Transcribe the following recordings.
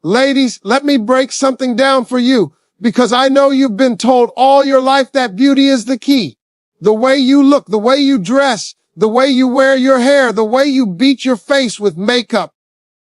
Ladies, let me break something down for you, because I know you've been told all your life that beauty is the key. The way you look, the way you dress, the way you wear your hair, the way you beat your face with makeup.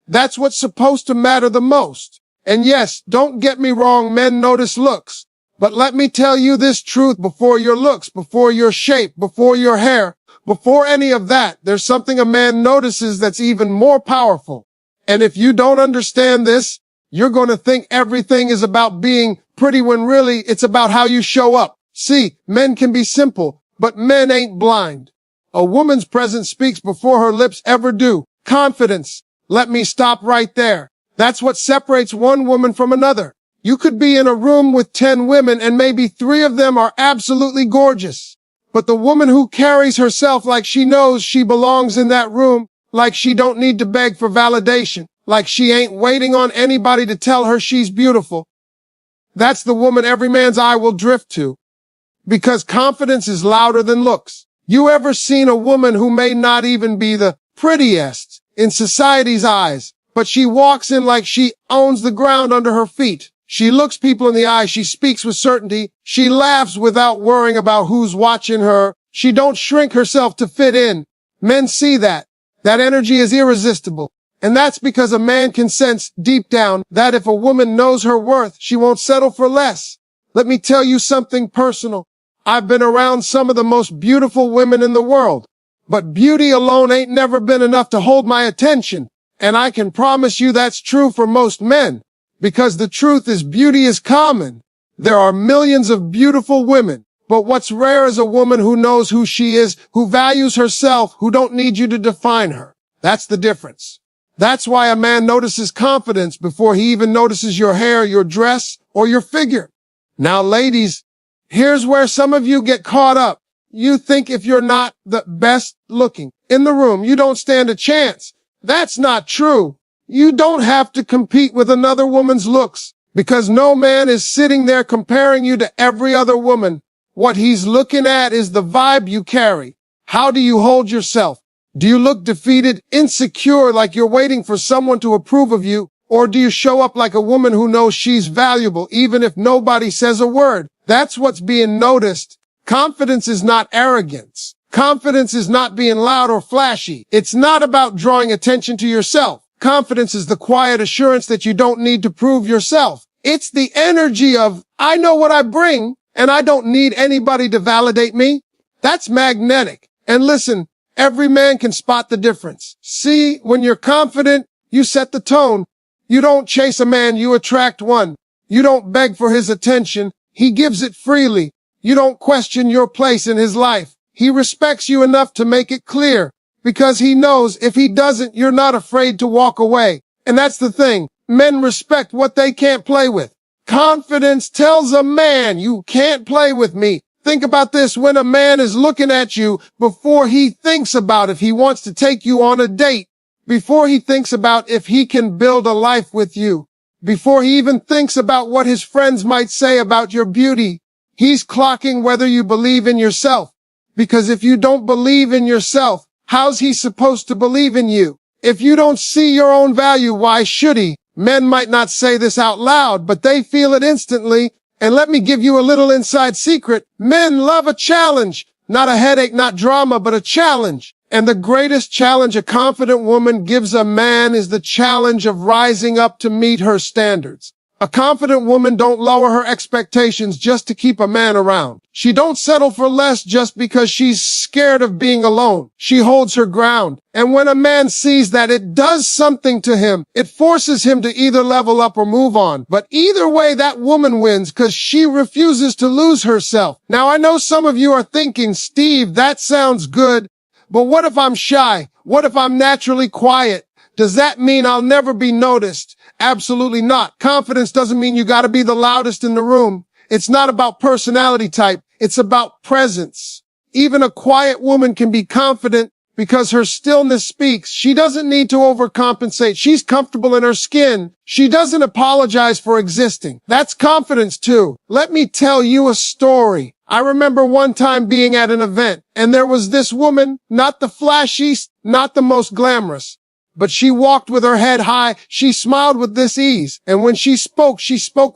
That's what's supposed to matter the most. And yes, don't get me wrong, men notice looks. But let me tell you this truth: before your looks, before your shape, before your hair, before any of that, there's something a man notices that's even more powerful. And if you don't understand this, you're going to think everything is about being pretty when really it's about how you show up. See, men can be simple, but men ain't blind. A woman's presence speaks before her lips ever do. Confidence. Let me stop right there. That's what separates one woman from another. You could be in a room with 10 women and maybe 3 of them are absolutely gorgeous. But the woman who carries herself like she knows she belongs in that room, like she don't need to beg for validation, like she ain't waiting on anybody to tell her she's beautiful, that's the woman every man's eye will drift to. Because confidence is louder than looks. You ever seen a woman who may not even be the prettiest in society's eyes, but she walks in like she owns the ground under her feet? She looks people in the eye. She speaks with certainty. She laughs without worrying about who's watching her. She don't shrink herself to fit in. Men see that. That energy is irresistible. And that's because a man can sense deep down that if a woman knows her worth, she won't settle for less. Let me tell you something personal. I've been around some of the most beautiful women in the world, but beauty alone ain't never been enough to hold my attention. And I can promise you that's true for most men. Because the truth is, beauty is common. There are millions of beautiful women, but what's rare is a woman who knows who she is, who values herself, who don't need you to define her. That's the difference. That's why a man notices confidence before he even notices your hair, your dress, or your figure. Now, ladies, here's where some of you get caught up. You think if you're not the best looking in the room, you don't stand a chance. That's not true. You don't have to compete with another woman's looks, because no man is sitting there comparing you to every other woman. What he's looking at is the vibe you carry. How do you hold yourself? Do you look defeated, insecure, like you're waiting for someone to approve of you? Or do you show up like a woman who knows she's valuable, even if nobody says a word? That's what's being noticed. Confidence is not arrogance. Confidence is not being loud or flashy. It's not about drawing attention to yourself. Confidence is the quiet assurance that you don't need to prove yourself. It's the energy of, I know what I bring, and I don't need anybody to validate me. That's magnetic. And listen, every man can spot the difference. See, when you're confident, you set the tone. You don't chase a man, you attract one. You don't beg for his attention. He gives it freely. You don't question your place in his life. He respects you enough to make it clear. Because he knows if he doesn't, you're not afraid to walk away. And that's the thing. Men respect what they can't play with. Confidence tells a man, you can't play with me. Think about this. When a man is looking at you before he thinks about if he wants to take you on a date, before he thinks about if he can build a life with you, before he even thinks about what his friends might say about your beauty, he's clocking whether you believe in yourself. Because if you don't believe in yourself, how's he supposed to believe in you? If you don't see your own value, why should he? Men might not say this out loud, but they feel it instantly. And let me give you a little inside secret. Men love a challenge. Not a headache, not drama, but a challenge. And the greatest challenge a confident woman gives a man is the challenge of rising up to meet her standards. A confident woman don't lower her expectations just to keep a man around. She don't settle for less just because she's scared of being alone. She holds her ground. And when a man sees that, it does something to him. It forces him to either level up or move on. But either way, that woman wins because she refuses to lose herself. Now, I know some of you are thinking, Steve, that sounds good. But what if I'm shy? What if I'm naturally quiet? Does that mean I'll never be noticed? Absolutely not. Confidence doesn't mean you gotta be the loudest in the room. It's not about personality type. It's about presence. Even a quiet woman can be confident because her stillness speaks. She doesn't need to overcompensate. She's comfortable in her skin. She doesn't apologize for existing. That's confidence too. Let me tell you a story. I remember one time being at an event, and there was this woman, not the flashiest, not the most glamorous, But she walked with her head high. She smiled with this ease. And when she spoke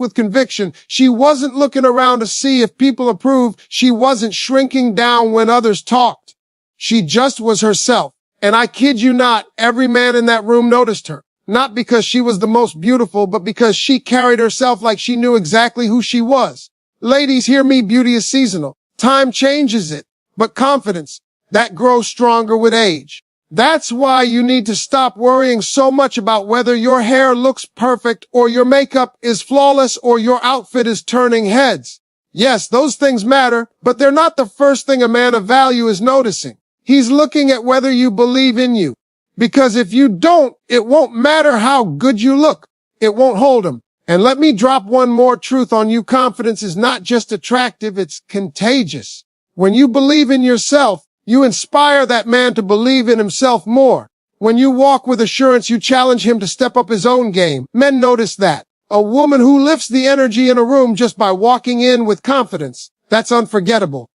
with conviction. She wasn't looking around to see if people approved. She wasn't shrinking down when others talked. She just was herself. And I kid you not, every man in that room noticed her. Not because she was the most beautiful, but because she carried herself like she knew exactly who she was. Ladies, hear me, beauty is seasonal. Time changes it. But confidence, that grows stronger with age. That's why you need to stop worrying so much about whether your hair looks perfect or your makeup is flawless or your outfit is turning heads. Yes, those things matter, but they're not the first thing a man of value is noticing. He's looking at whether you believe in you. Because if you don't, it won't matter how good you look. It won't hold him. And let me drop one more truth on you. Confidence is not just attractive, it's contagious. When you believe in yourself, you inspire that man to believe in himself more. When you walk with assurance, you challenge him to step up his own game. Men notice that. A woman who lifts the energy in a room just by walking in with confidence, that's unforgettable.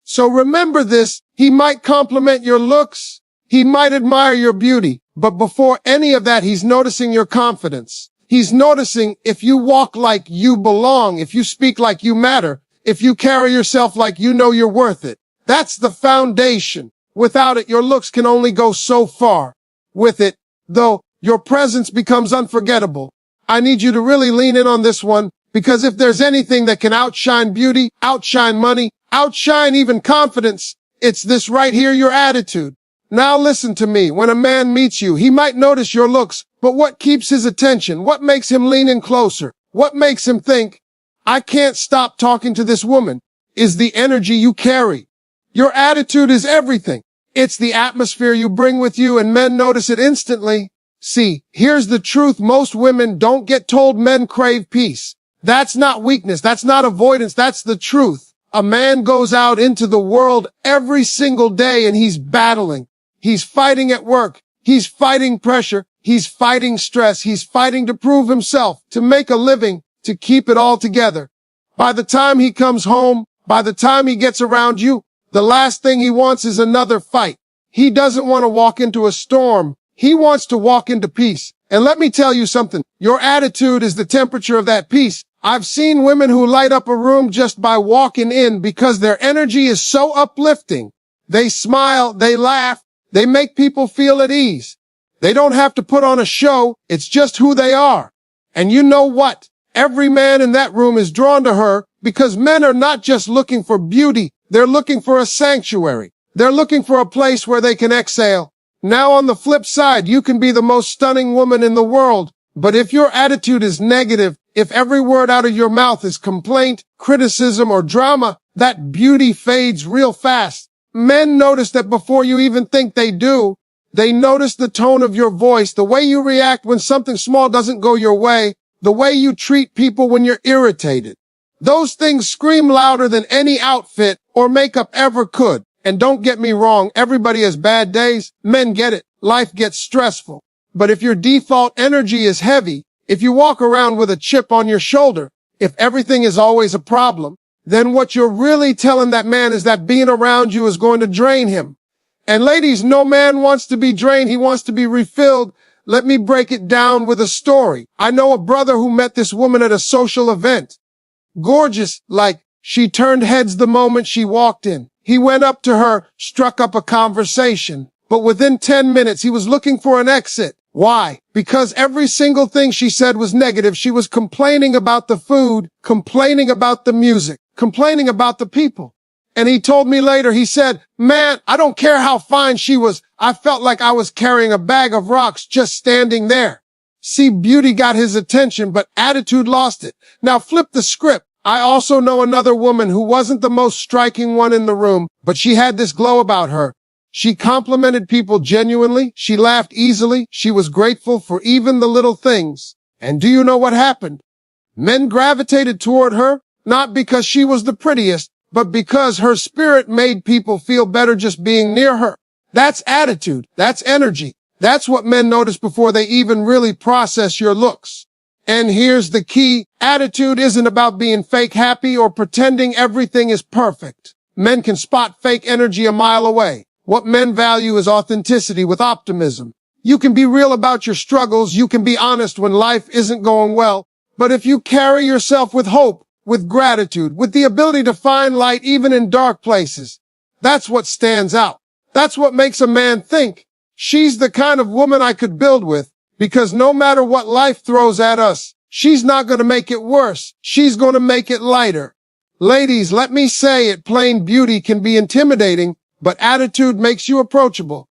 So remember this, he might compliment your looks, he might admire your beauty, but before any of that, he's noticing your confidence. He's noticing if you walk like you belong, if you speak like you matter, if you carry yourself like you know you're worth it. That's the foundation. Without it, your looks can only go so far. With it, though, your presence becomes unforgettable. I need you to really lean in on this one, because if there's anything that can outshine beauty, outshine money, outshine even confidence, it's this right here, your attitude. Now listen to me. When a man meets you, he might notice your looks, but what keeps his attention? What makes him lean in closer? What makes him think, I can't stop talking to this woman? Is the energy you carry. Your attitude is everything. It's the atmosphere you bring with you, and men notice it instantly. See, here's the truth. Most women don't get told men crave peace. That's not weakness. That's not avoidance. That's the truth. A man goes out into the world every single day and he's battling. He's fighting at work. He's fighting pressure. He's fighting stress. He's fighting to prove himself, to make a living, to keep it all together. By the time he comes home, by the time he gets around you, the last thing he wants is another fight. He doesn't want to walk into a storm. He wants to walk into peace. And let me tell you something. Your attitude is the temperature of that peace. I've seen women who light up a room just by walking in because their energy is so uplifting. They smile, they laugh, they make people feel at ease. They don't have to put on a show. It's just who they are. And you know what? Every man in that room is drawn to her because men are not just looking for beauty. They're looking for a sanctuary. They're looking for a place where they can exhale. Now on the flip side, you can be the most stunning woman in the world. But if your attitude is negative, if every word out of your mouth is complaint, criticism, or drama, that beauty fades real fast. Men notice that before you even think they do. They notice the tone of your voice, the way you react when something small doesn't go your way, the way you treat people when you're irritated. Those things scream louder than any outfit or makeup ever could. And don't get me wrong, everybody has bad days. Men get it. Life gets stressful. But if your default energy is heavy, if you walk around with a chip on your shoulder, if everything is always a problem, then what you're really telling that man is that being around you is going to drain him. And ladies, no man wants to be drained. He wants to be refilled. Let me break it down with a story. I know a brother who met this woman at a social event. Gorgeous, like she turned heads the moment she walked in. He went up to her, struck up a conversation, but within 10 minutes he was looking for an exit. Why? Because every single thing she said was negative. She was complaining about the food, complaining about the music, complaining about the people. And he told me later, he said, man, I don't care how fine she was. I felt like I was carrying a bag of rocks just standing there. See, beauty got his attention, but attitude lost it. Now flip the script. I also know another woman who wasn't the most striking one in the room, but she had this glow about her. She complimented people genuinely. She laughed easily. She was grateful for even the little things. And do you know what happened? Men gravitated toward her, not because she was the prettiest, but because her spirit made people feel better just being near her. That's attitude. That's energy. That's what men notice before they even really process your looks. And here's the key. Attitude isn't about being fake happy or pretending everything is perfect. Men can spot fake energy a mile away. What men value is authenticity with optimism. You can be real about your struggles. You can be honest when life isn't going well. But if you carry yourself with hope, with gratitude, with the ability to find light even in dark places, that's what stands out. That's what makes a man think, she's the kind of woman I could build with, because no matter what life throws at us, she's not going to make it worse. She's going to make it lighter. Ladies, let me say it plain, beauty can be intimidating, but attitude makes you approachable.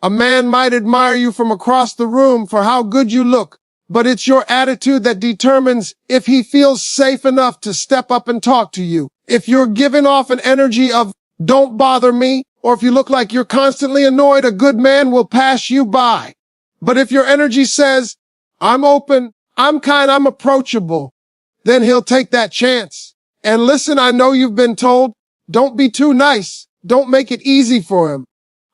A man might admire you from across the room for how good you look, but it's your attitude that determines if he feels safe enough to step up and talk to you. If you're giving off an energy of, don't bother me, or if you look like you're constantly annoyed, a good man will pass you by. But if your energy says, I'm open, I'm kind, I'm approachable, then he'll take that chance. And listen, I know you've been told, don't be too nice. Don't make it easy for him.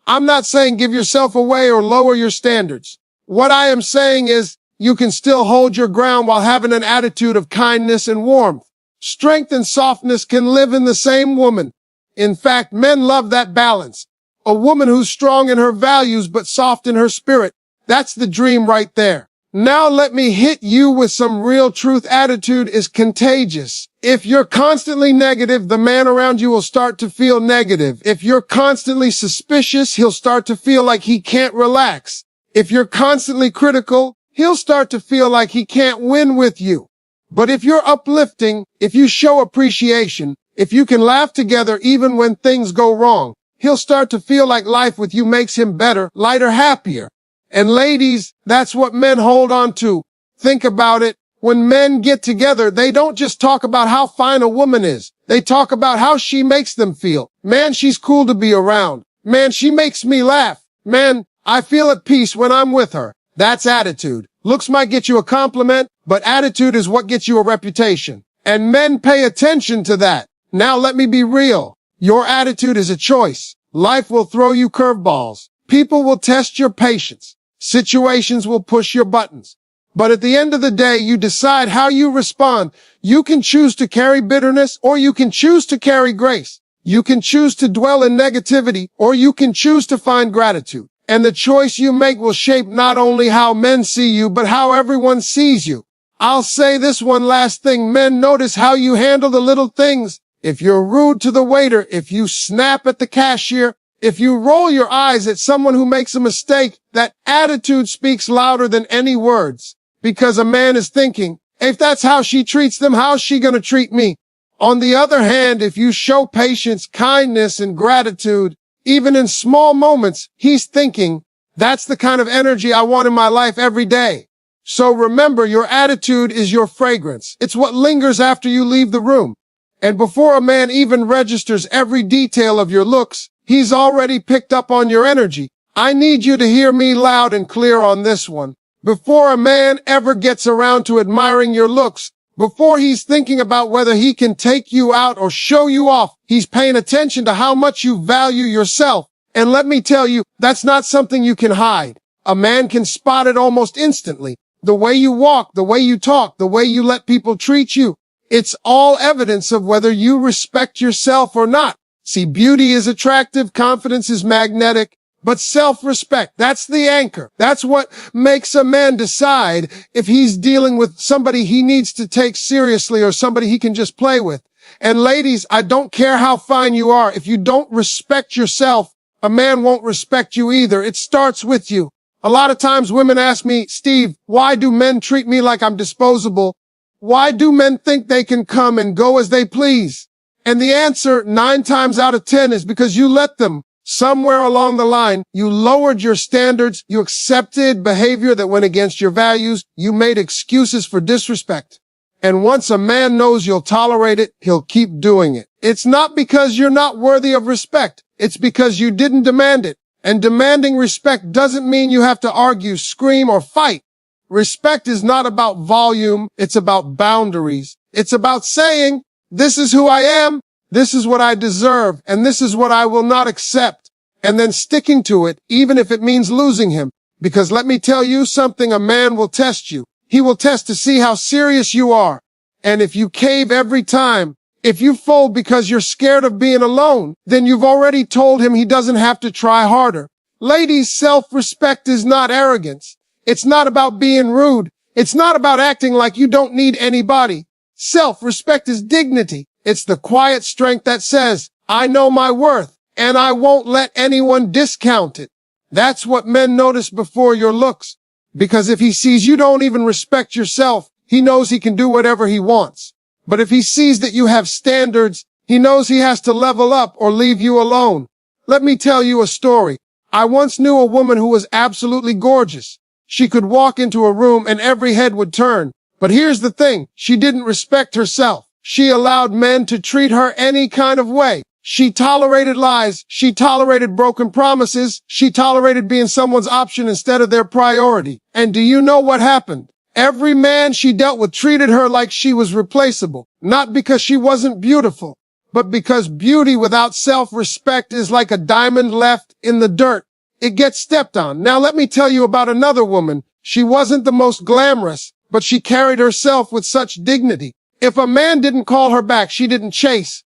I'm not saying give yourself away or lower your standards. What I am saying is you can still hold your ground while having an attitude of kindness and warmth. Strength and softness can live in the same woman. In fact, men love that balance. A woman who's strong in her values but soft in her spirit. That's the dream right there. Now let me hit you with some real truth. Attitude is contagious. If you're constantly negative, the man around you will start to feel negative. If you're constantly suspicious, he'll start to feel like he can't relax. If you're constantly critical, he'll start to feel like he can't win with you. But if you're uplifting, if you show appreciation, if you can laugh together even when things go wrong, he'll start to feel like life with you makes him better, lighter, happier. And ladies, that's what men hold on to. Think about it. When men get together, they don't just talk about how fine a woman is. They talk about how she makes them feel. Man, she's cool to be around. Man, she makes me laugh. Man, I feel at peace when I'm with her. That's attitude. Looks might get you a compliment, but attitude is what gets you a reputation. And men pay attention to that. Now let me be real. Your attitude is a choice. Life will throw you curveballs. People will test your patience. Situations will push your buttons. But at the end of the day, you decide how you respond. You can choose to carry bitterness, or you can choose to carry grace. You can choose to dwell in negativity, or you can choose to find gratitude. And the choice you make will shape not only how men see you, but how everyone sees you. I'll say this one last thing. Men, notice how you handle the little things. If you're rude to the waiter, if you snap at the cashier, if you roll your eyes at someone who makes a mistake, that attitude speaks louder than any words. Because a man is thinking, if that's how she treats them, how's she gonna treat me? On the other hand, if you show patience, kindness, and gratitude, even in small moments, he's thinking, that's the kind of energy I want in my life every day. So remember, your attitude is your fragrance. It's what lingers after you leave the room. And before a man even registers every detail of your looks, he's already picked up on your energy. I need you to hear me loud and clear on this one. Before a man ever gets around to admiring your looks, before he's thinking about whether he can take you out or show you off, he's paying attention to how much you value yourself. And let me tell you, that's not something you can hide. A man can spot it almost instantly. The way you walk, the way you talk, the way you let people treat you. It's all evidence of whether you respect yourself or not. See, beauty is attractive, confidence is magnetic, but self-respect, that's the anchor. That's what makes a man decide if he's dealing with somebody he needs to take seriously or somebody he can just play with. And ladies, I don't care how fine you are. If you don't respect yourself, a man won't respect you either. It starts with you. A lot of times women ask me, Steve, why do men treat me like I'm disposable? Why do men think they can come and go as they please? And the answer 9 times out of 10 is because you let them. Somewhere along the line, you lowered your standards, you accepted behavior that went against your values, you made excuses for disrespect. And once a man knows you'll tolerate it, he'll keep doing it. It's not because you're not worthy of respect. It's because you didn't demand it. And demanding respect doesn't mean you have to argue, scream, or fight. Respect is not about volume. It's about boundaries. It's about saying, this is who I am. This is what I deserve. And this is what I will not accept. And then sticking to it, even if it means losing him. Because let me tell you something, a man will test you. He will test to see how serious you are. And if you cave every time, if you fold because you're scared of being alone, then you've already told him he doesn't have to try harder. Ladies, self-respect is not arrogance. It's not about being rude. It's not about acting like you don't need anybody. Self-respect is dignity. It's the quiet strength that says, I know my worth, and I won't let anyone discount it. That's what men notice before your looks. Because if he sees you don't even respect yourself, he knows he can do whatever he wants. But if he sees that you have standards, he knows he has to level up or leave you alone. Let me tell you a story. I once knew a woman who was absolutely gorgeous. She could walk into a room and every head would turn. But here's the thing, she didn't respect herself. She allowed men to treat her any kind of way. She tolerated lies. She tolerated broken promises. She tolerated being someone's option instead of their priority. And do you know what happened? Every man she dealt with treated her like she was replaceable. Not because she wasn't beautiful, but because beauty without self-respect is like a diamond left in the dirt. It gets stepped on. Now let me tell you about another woman. She wasn't the most glamorous, but she carried herself with such dignity. If a man didn't call her back, she didn't chase.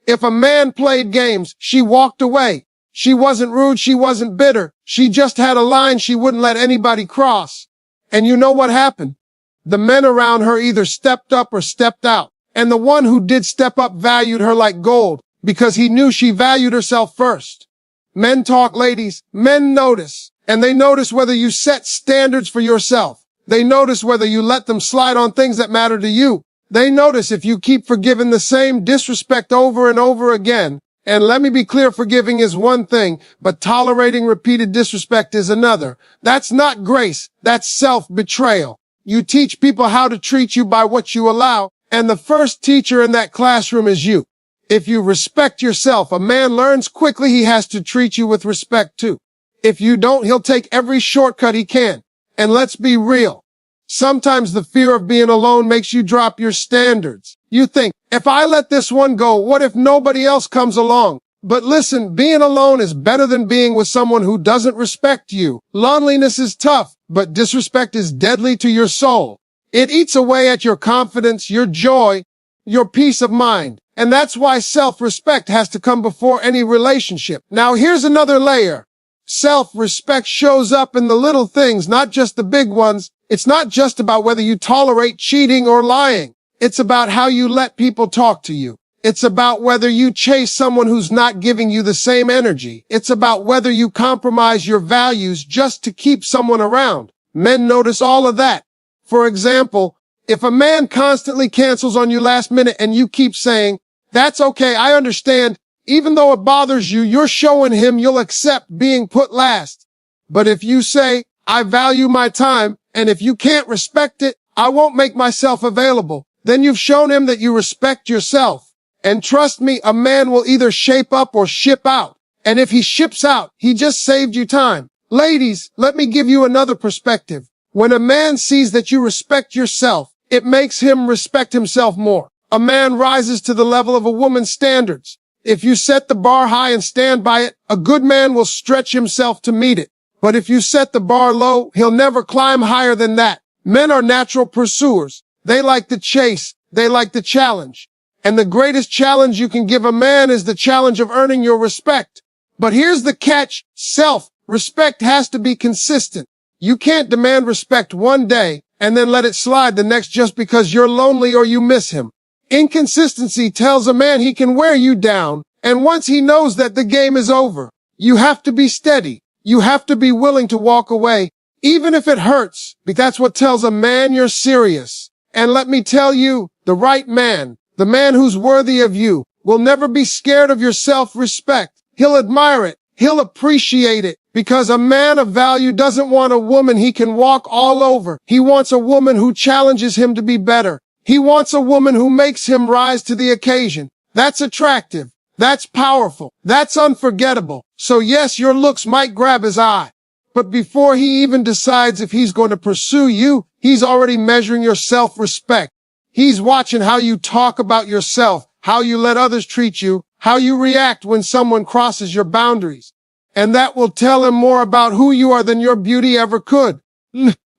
If a man played games, she walked away. She wasn't rude, she wasn't bitter. She just had a line she wouldn't let anybody cross. And you know what happened? The men around her either stepped up or stepped out. And the one who did step up valued her like gold, because he knew she valued herself first. Men talk, ladies. Men notice. And they notice whether you set standards for yourself. They notice whether you let them slide on things that matter to you. They notice if you keep forgiving the same disrespect over and over again. And let me be clear, forgiving is one thing, but tolerating repeated disrespect is another. That's not grace. That's self-betrayal. You teach people how to treat you by what you allow, and the first teacher in that classroom is you. If you respect yourself, a man learns quickly he has to treat you with respect too. If you don't, he'll take every shortcut he can. And let's be real. Sometimes the fear of being alone makes you drop your standards. You think, if I let this one go, what if nobody else comes along? But listen, being alone is better than being with someone who doesn't respect you. Loneliness is tough, but disrespect is deadly to your soul. It eats away at your confidence, your joy, your peace of mind. And that's why self-respect has to come before any relationship. Now here's another layer. Self-respect shows up in the little things, not just the big ones. It's not just about whether you tolerate cheating or lying. It's about how you let people talk to you. It's about whether you chase someone who's not giving you the same energy. It's about whether you compromise your values just to keep someone around. Men notice all of that. For example, if a man constantly cancels on you last minute and you keep saying, that's okay, I understand. Even though it bothers you, you're showing him you'll accept being put last. But if you say, I value my time, and if you can't respect it, I won't make myself available, then you've shown him that you respect yourself. And trust me, a man will either shape up or ship out. And if he ships out, he just saved you time. Ladies, let me give you another perspective. When a man sees that you respect yourself, it makes him respect himself more. A man rises to the level of a woman's standards. If you set the bar high and stand by it, a good man will stretch himself to meet it. But if you set the bar low, he'll never climb higher than that. Men are natural pursuers. They like the chase. They like the challenge. And the greatest challenge you can give a man is the challenge of earning your respect. But here's the catch. Self-respect has to be consistent. You can't demand respect one day and then let it slide the next just because you're lonely or you miss him. Inconsistency tells a man he can wear you down, and once he knows that the game is over, you have to be steady. You have to be willing to walk away, even if it hurts, because that's what tells a man you're serious. And let me tell you, the right man, the man who's worthy of you, will never be scared of your self-respect. He'll admire it. He'll appreciate it, because a man of value doesn't want a woman he can walk all over. He wants a woman who challenges him to be better. He wants a woman who makes him rise to the occasion. That's attractive. That's powerful. That's unforgettable. So yes, your looks might grab his eye. But before he even decides if he's going to pursue you, he's already measuring your self-respect. He's watching how you talk about yourself, how you let others treat you, how you react when someone crosses your boundaries. And that will tell him more about who you are than your beauty ever could.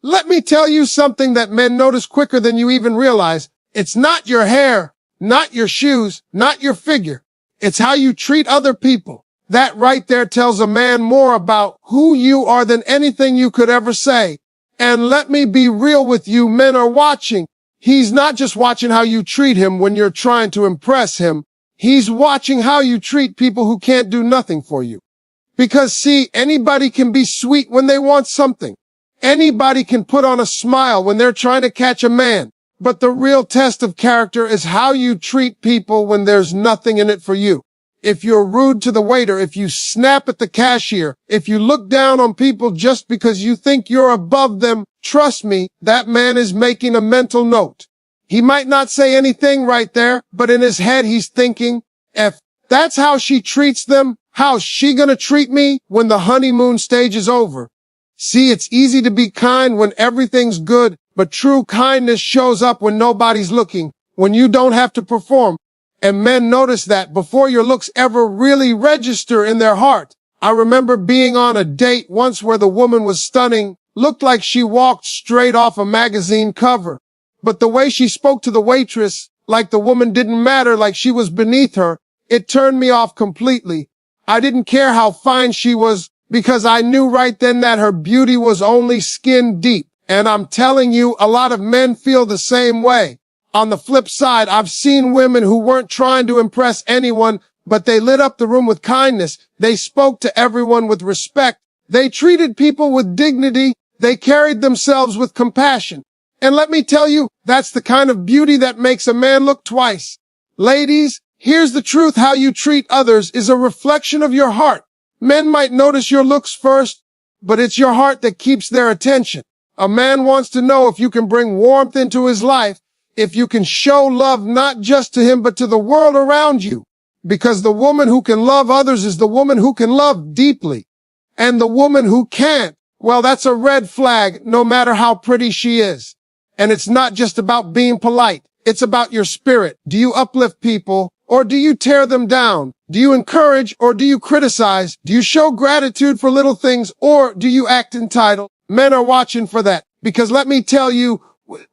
Let me tell you something that men notice quicker than you even realize. It's not your hair, not your shoes, not your figure. It's how you treat other people. That right there tells a man more about who you are than anything you could ever say. And let me be real with you, men are watching. He's not just watching how you treat him when you're trying to impress him. He's watching how you treat people who can't do nothing for you. Because see, anybody can be sweet when they want something. Anybody can put on a smile when they're trying to catch a man. But the real test of character is how you treat people when there's nothing in it for you. If you're rude to the waiter, if you snap at the cashier, if you look down on people just because you think you're above them, trust me, that man is making a mental note. He might not say anything right there, but in his head he's thinking, if that's how she treats them, how's she gonna treat me when the honeymoon stage is over? See, it's easy to be kind when everything's good, but true kindness shows up when nobody's looking, when you don't have to perform. And men notice that before your looks ever really register in their heart. I remember being on a date once where the woman was stunning, looked like she walked straight off a magazine cover. But the way she spoke to the waitress, like the woman didn't matter, like she was beneath her, it turned me off completely. I didn't care how fine she was because I knew right then that her beauty was only skin deep. And I'm telling you, a lot of men feel the same way. On the flip side, I've seen women who weren't trying to impress anyone, but they lit up the room with kindness. They spoke to everyone with respect. They treated people with dignity. They carried themselves with compassion. And let me tell you, that's the kind of beauty that makes a man look twice. Ladies, here's the truth. How you treat others is a reflection of your heart. Men might notice your looks first, but it's your heart that keeps their attention. A man wants to know if you can bring warmth into his life, if you can show love not just to him, but to the world around you. Because the woman who can love others is the woman who can love deeply. And the woman who can't, well, that's a red flag, no matter how pretty she is. And it's not just about being polite. It's about your spirit. Do you uplift people, or do you tear them down? Do you encourage, or do you criticize? Do you show gratitude for little things, or do you act entitled? Men are watching for that. Because let me tell you,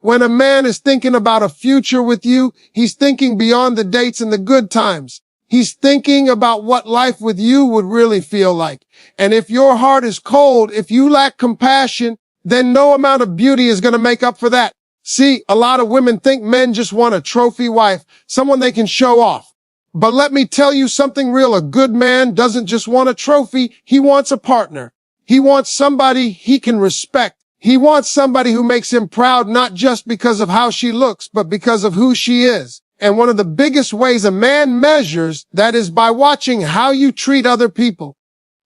when a man is thinking about a future with you, he's thinking beyond the dates and the good times. He's thinking about what life with you would really feel like. And if your heart is cold, if you lack compassion, then no amount of beauty is going to make up for that. See, a lot of women think men just want a trophy wife, someone they can show off. But let me tell you something real. A good man doesn't just want a trophy. He wants a partner. He wants somebody he can respect. He wants somebody who makes him proud, not just because of how she looks, but because of who she is. And one of the biggest ways a man measures that is by watching how you treat other people.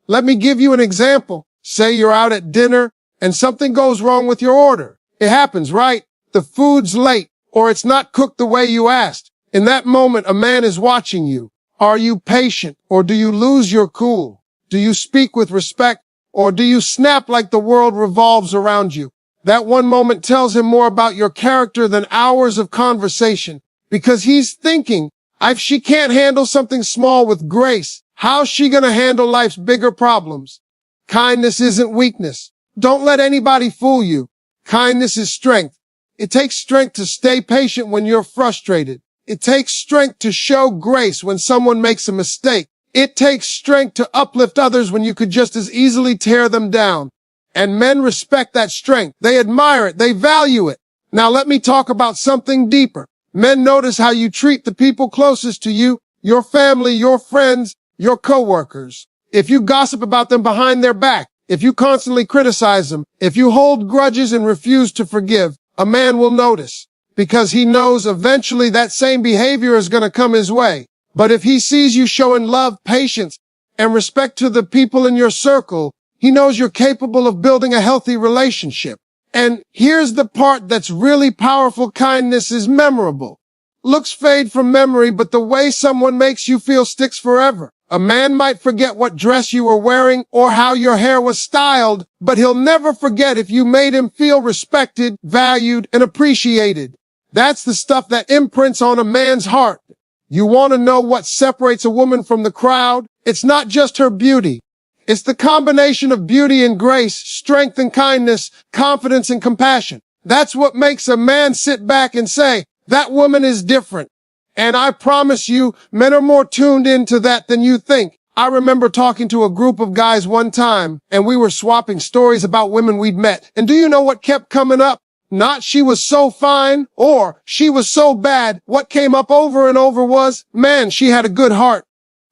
Let me give you an example. Say you're out at dinner and something goes wrong with your order. It happens, right? The food's late or it's not cooked the way you asked. In that moment, a man is watching you. Are you patient or do you lose your cool? Do you speak with respect? Or do you snap like the world revolves around you? That one moment tells him more about your character than hours of conversation. Because he's thinking, if she can't handle something small with grace, how's she gonna handle life's bigger problems? Kindness isn't weakness. Don't let anybody fool you. Kindness is strength. It takes strength to stay patient when you're frustrated. It takes strength to show grace when someone makes a mistake. It takes strength to uplift others when you could just as easily tear them down. And men respect that strength. They admire it. They value it. Now let me talk about something deeper. Men notice how you treat the people closest to you, your family, your friends, your coworkers. If you gossip about them behind their back, if you constantly criticize them, if you hold grudges and refuse to forgive, a man will notice. Because he knows eventually that same behavior is going to come his way. But if he sees you showing love, patience, and respect to the people in your circle, he knows you're capable of building a healthy relationship. And here's the part that's really powerful. Kindness is memorable. Looks fade from memory, but the way someone makes you feel sticks forever. A man might forget what dress you were wearing or how your hair was styled, but he'll never forget if you made him feel respected, valued, and appreciated. That's the stuff that imprints on a man's heart. You want to know what separates a woman from the crowd? It's not just her beauty. It's the combination of beauty and grace, strength and kindness, confidence and compassion. That's what makes a man sit back and say, that woman is different. And I promise you, men are more tuned into that than you think. I remember talking to a group of guys one time, and we were swapping stories about women we'd met. And do you know what kept coming up? Not she was so fine, or she was so bad. What came up over and over was, man, she had a good heart.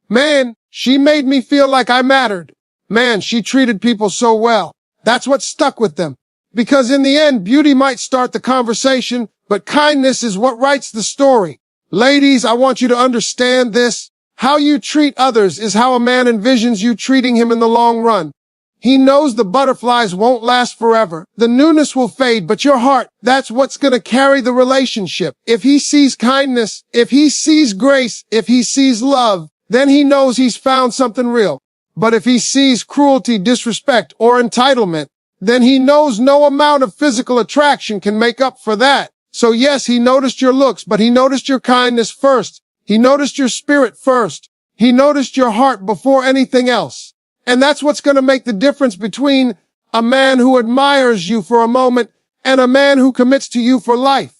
Man, she made me feel like I mattered. Man, she treated people so well. That's what stuck with them. Because in the end, beauty might start the conversation, but kindness is what writes the story. Ladies, I want you to understand this. How you treat others is how a man envisions you treating him in the long run. He knows the butterflies won't last forever. The newness will fade, but your heart, that's what's going to carry the relationship. If he sees kindness, if he sees grace, if he sees love, then he knows he's found something real. But if he sees cruelty, disrespect, or entitlement, then he knows no amount of physical attraction can make up for that. So yes, he noticed your looks, but he noticed your kindness first. He noticed your spirit first. He noticed your heart before anything else. And that's what's going to make the difference between a man who admires you for a moment and a man who commits to you for life.